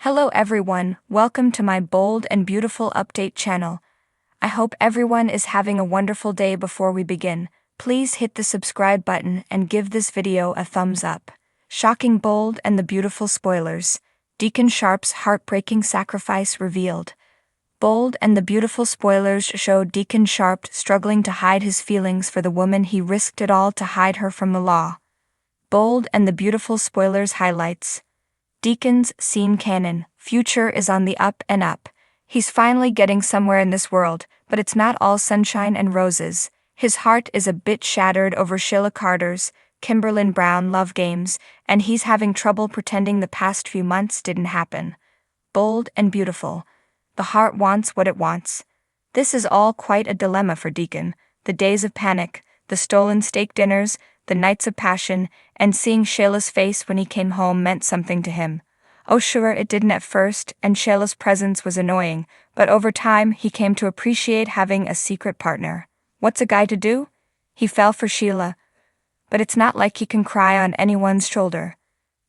Hello everyone, welcome to my bold and beautiful update channel. I hope everyone is having a wonderful day. Before we begin, please hit the subscribe button and give this video a thumbs up. Shocking Bold and the Beautiful spoilers. Deacon Sharpe's heartbreaking sacrifice revealed. Bold and the Beautiful spoilers showed Deacon Sharpe struggling to hide his feelings for the woman he risked it all to hide her from the law. Bold and the Beautiful spoilers highlights. Deacon's scene canon, future is on the up and up. He's finally getting somewhere in this world, but it's not all sunshine and roses. His heart is a bit shattered over Sheila Carter's, Kimberlyn Brown love games, and he's having trouble pretending the past few months didn't happen. Bold and Beautiful. The heart wants what it wants. This is all quite a dilemma for Deacon. The days of panic, the stolen steak dinners, the nights of passion, and seeing Sheila's face when he came home meant something to him. Oh sure, it didn't at first, and Sheila's presence was annoying, but over time he came to appreciate having a secret partner. What's a guy to do? He fell for Sheila. But it's not like he can cry on anyone's shoulder.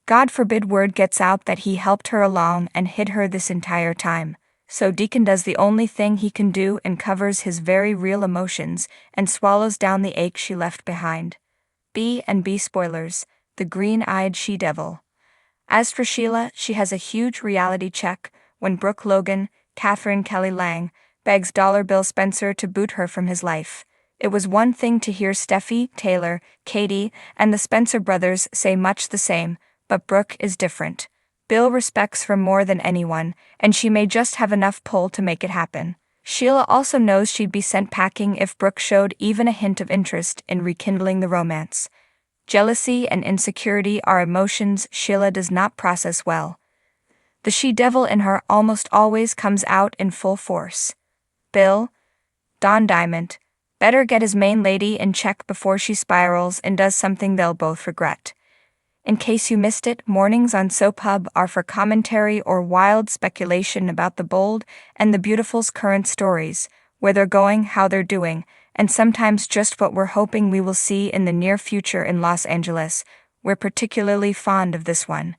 God forbid word gets out that he helped her along and hid her this entire time. So Deacon does the only thing he can do and covers his very real emotions and swallows down the ache she left behind. B&B spoilers, the green-eyed she-devil. As for Sheila, she has a huge reality check when Brooke Logan, Catherine Kelly Lang, begs Dollar Bill Spencer to boot her from his life. It was one thing to hear Steffi, Taylor, Katie, and the Spencer brothers say much the same, but Brooke is different. Bill respects her more than anyone, and she may just have enough pull to make it happen. Sheila also knows she'd be sent packing if Brooke showed even a hint of interest in rekindling the romance. Jealousy and insecurity are emotions Sheila does not process well. The she-devil in her almost always comes out in full force. Bill, Don Diamond, better get his main lady in check before she spirals and does something they'll both regret. In case you missed it, mornings on Soap Hub are for commentary or wild speculation about the Bold and the Beautiful's current stories, where they're going, how they're doing, and sometimes just what we're hoping we will see in the near future in Los Angeles. We're particularly fond of this one.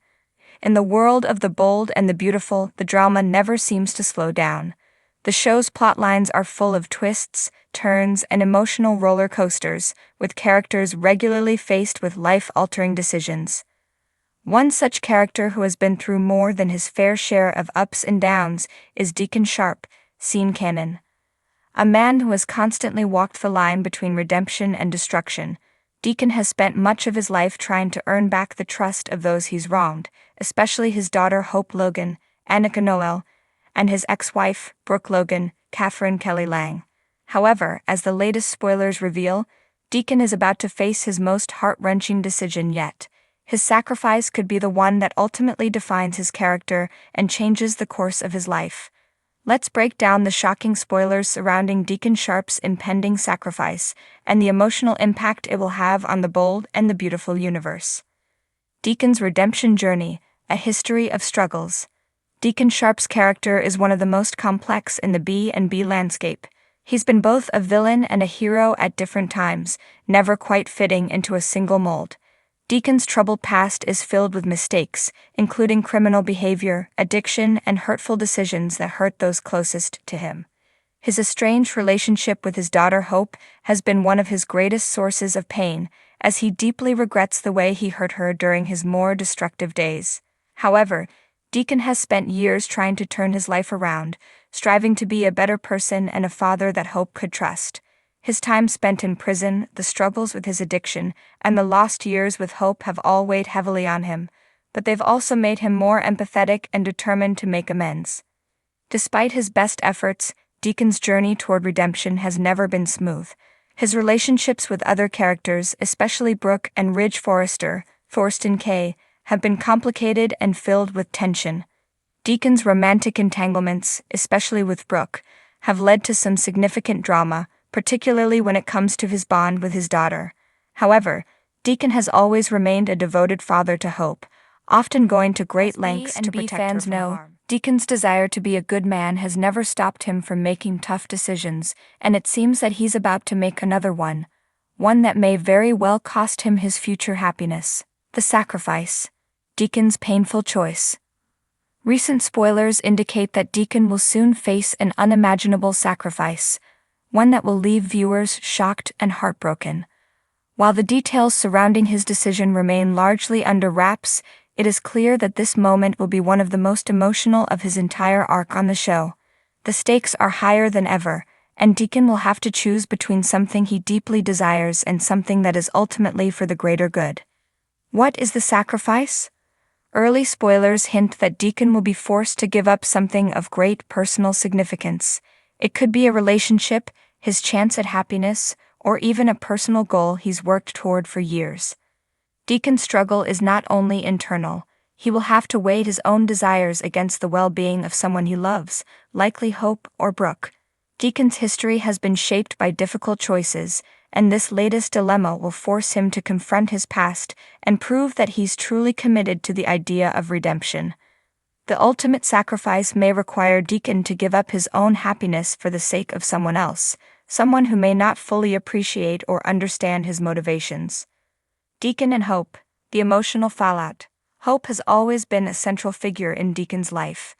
In the world of the Bold and the Beautiful, the drama never seems to slow down. The show's plotlines are full of twists, turns, and emotional roller coasters, with characters regularly faced with life-altering decisions. One such character who has been through more than his fair share of ups and downs is Deacon Sharpe, scene canon. A man who has constantly walked the line between redemption and destruction, Deacon has spent much of his life trying to earn back the trust of those he's wronged, especially his daughter Hope Logan, Annika Noel, and his ex-wife, Brooke Logan, Catherine Kelly Lang. However, as the latest spoilers reveal, Deacon is about to face his most heart-wrenching decision yet. His sacrifice could be the one that ultimately defines his character and changes the course of his life. Let's break down the shocking spoilers surrounding Deacon Sharpe's impending sacrifice and the emotional impact it will have on the Bold and the Beautiful universe. Deacon's redemption journey, a history of struggles. Deacon Sharpe's character is one of the most complex in the B&B landscape. He's been both a villain and a hero at different times, never quite fitting into a single mold. Deacon's troubled past is filled with mistakes, including criminal behavior, addiction, and hurtful decisions that hurt those closest to him. His estranged relationship with his daughter Hope has been one of his greatest sources of pain, as he deeply regrets the way he hurt her during his more destructive days. However, Deacon has spent years trying to turn his life around, striving to be a better person and a father that Hope could trust. His time spent in prison, the struggles with his addiction, and the lost years with Hope have all weighed heavily on him, but they've also made him more empathetic and determined to make amends. Despite his best efforts, Deacon's journey toward redemption has never been smooth. His relationships with other characters, especially Brooke and Ridge Forrester, Thorsten Kaye, have been complicated and filled with tension. Deacon's romantic entanglements, especially with Brooke, have led to some significant drama, particularly when it comes to his bond with his daughter. However, Deacon has always remained a devoted father to Hope, often going to great lengths to protect her from harm. Deacon's desire to be a good man has never stopped him from making tough decisions, and it seems that he's about to make another one that may very well cost him his future happiness. The sacrifice. Deacon's painful choice. Recent spoilers indicate that Deacon will soon face an unimaginable sacrifice, one that will leave viewers shocked and heartbroken. While the details surrounding his decision remain largely under wraps, it is clear that this moment will be one of the most emotional of his entire arc on the show. The stakes are higher than ever, and Deacon will have to choose between something he deeply desires and something that is ultimately for the greater good. What is the sacrifice? Early spoilers hint that Deacon will be forced to give up something of great personal significance. It could be a relationship, his chance at happiness, or even a personal goal he's worked toward for years. Deacon's struggle is not only internal. He will have to weigh his own desires against the well-being of someone he loves, likely Hope or Brooke. Deacon's history has been shaped by difficult choices, and this latest dilemma will force him to confront his past and prove that he's truly committed to the idea of redemption. The ultimate sacrifice may require Deacon to give up his own happiness for the sake of someone else, someone who may not fully appreciate or understand his motivations. Deacon and Hope, the emotional fallout. Hope has always been a central figure in Deacon's life.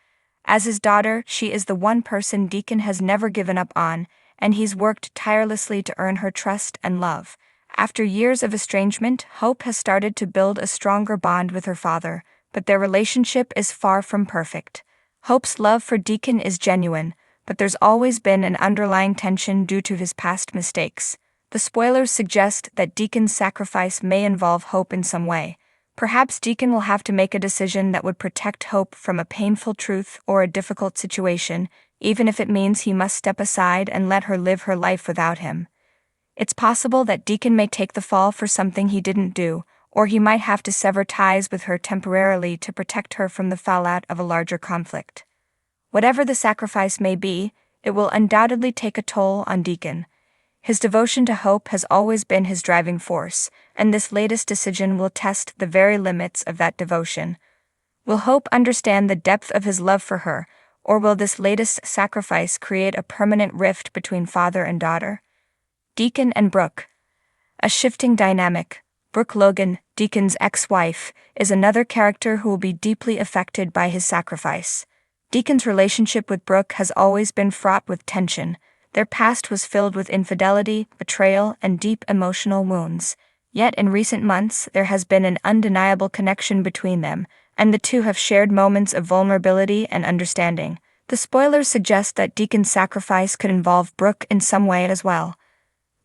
As his daughter, she is the one person Deacon has never given up on, and he's worked tirelessly to earn her trust and love. After years of estrangement, Hope has started to build a stronger bond with her father, but their relationship is far from perfect. Hope's love for Deacon is genuine, but there's always been an underlying tension due to his past mistakes. The spoilers suggest that Deacon's sacrifice may involve Hope in some way. Perhaps Deacon will have to make a decision that would protect Hope from a painful truth or a difficult situation, even if it means he must step aside and let her live her life without him. It's possible that Deacon may take the fall for something he didn't do, or he might have to sever ties with her temporarily to protect her from the fallout of a larger conflict. Whatever the sacrifice may be, it will undoubtedly take a toll on Deacon. His devotion to Hope has always been his driving force, and this latest decision will test the very limits of that devotion. Will Hope understand the depth of his love for her, or will this latest sacrifice create a permanent rift between father and daughter? Deacon and Brooke. A shifting dynamic. Brooke Logan, Deacon's ex-wife, is another character who will be deeply affected by his sacrifice. Deacon's relationship with Brooke has always been fraught with tension. Their past was filled with infidelity, betrayal, and deep emotional wounds. Yet in recent months, there has been an undeniable connection between them, and the two have shared moments of vulnerability and understanding. The spoilers suggest that Deacon's sacrifice could involve Brooke in some way as well.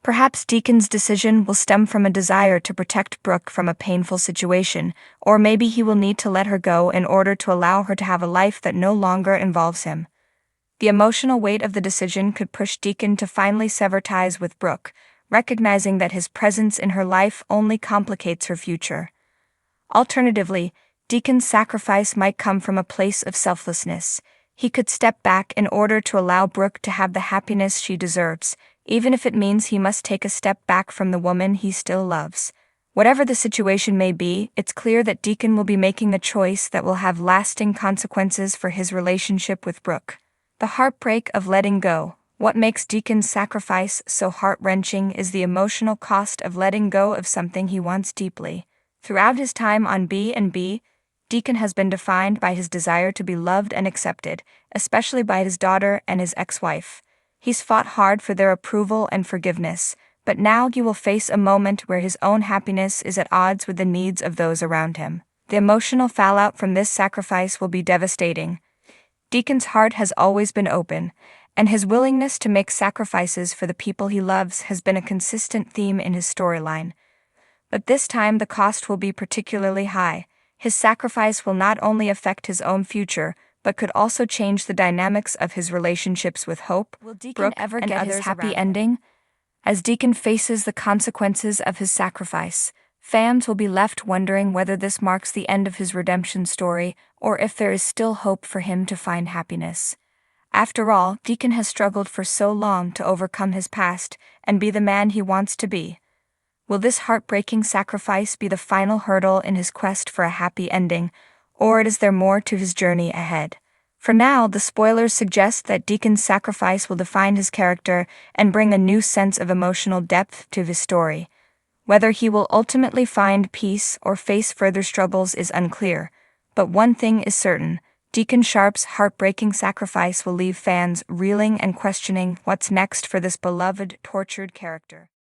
Perhaps Deacon's decision will stem from a desire to protect Brooke from a painful situation, or maybe he will need to let her go in order to allow her to have a life that no longer involves him. The emotional weight of the decision could push Deacon to finally sever ties with Brooke, recognizing that his presence in her life only complicates her future. Alternatively, Deacon's sacrifice might come from a place of selflessness. He could step back in order to allow Brooke to have the happiness she deserves, even if it means he must take a step back from the woman he still loves. Whatever the situation may be, it's clear that Deacon will be making a choice that will have lasting consequences for his relationship with Brooke. The heartbreak of letting go. What makes Deacon's sacrifice so heart-wrenching is the emotional cost of letting go of something he wants deeply. Throughout his time on B&B, Deacon has been defined by his desire to be loved and accepted, especially by his daughter and his ex-wife. He's fought hard for their approval and forgiveness, but now he will face a moment where his own happiness is at odds with the needs of those around him. The emotional fallout from this sacrifice will be devastating. Deacon's heart has always been open, and his willingness to make sacrifices for the people he loves has been a consistent theme in his storyline. But this time the cost will be particularly high. His sacrifice will not only affect his own future, but could also change the dynamics of his relationships with Hope, Brooke, and get his happy ending. As Deacon faces the consequences of his sacrifice, fans will be left wondering whether this marks the end of his redemption story, or if there is still hope for him to find happiness. After all, Deacon has struggled for so long to overcome his past and be the man he wants to be. Will this heartbreaking sacrifice be the final hurdle in his quest for a happy ending, or is there more to his journey ahead? For now, the spoilers suggest that Deacon's sacrifice will define his character and bring a new sense of emotional depth to his story. Whether he will ultimately find peace or face further struggles is unclear, but one thing is certain: Deacon Sharpe's heartbreaking sacrifice will leave fans reeling and questioning what's next for this beloved, tortured character.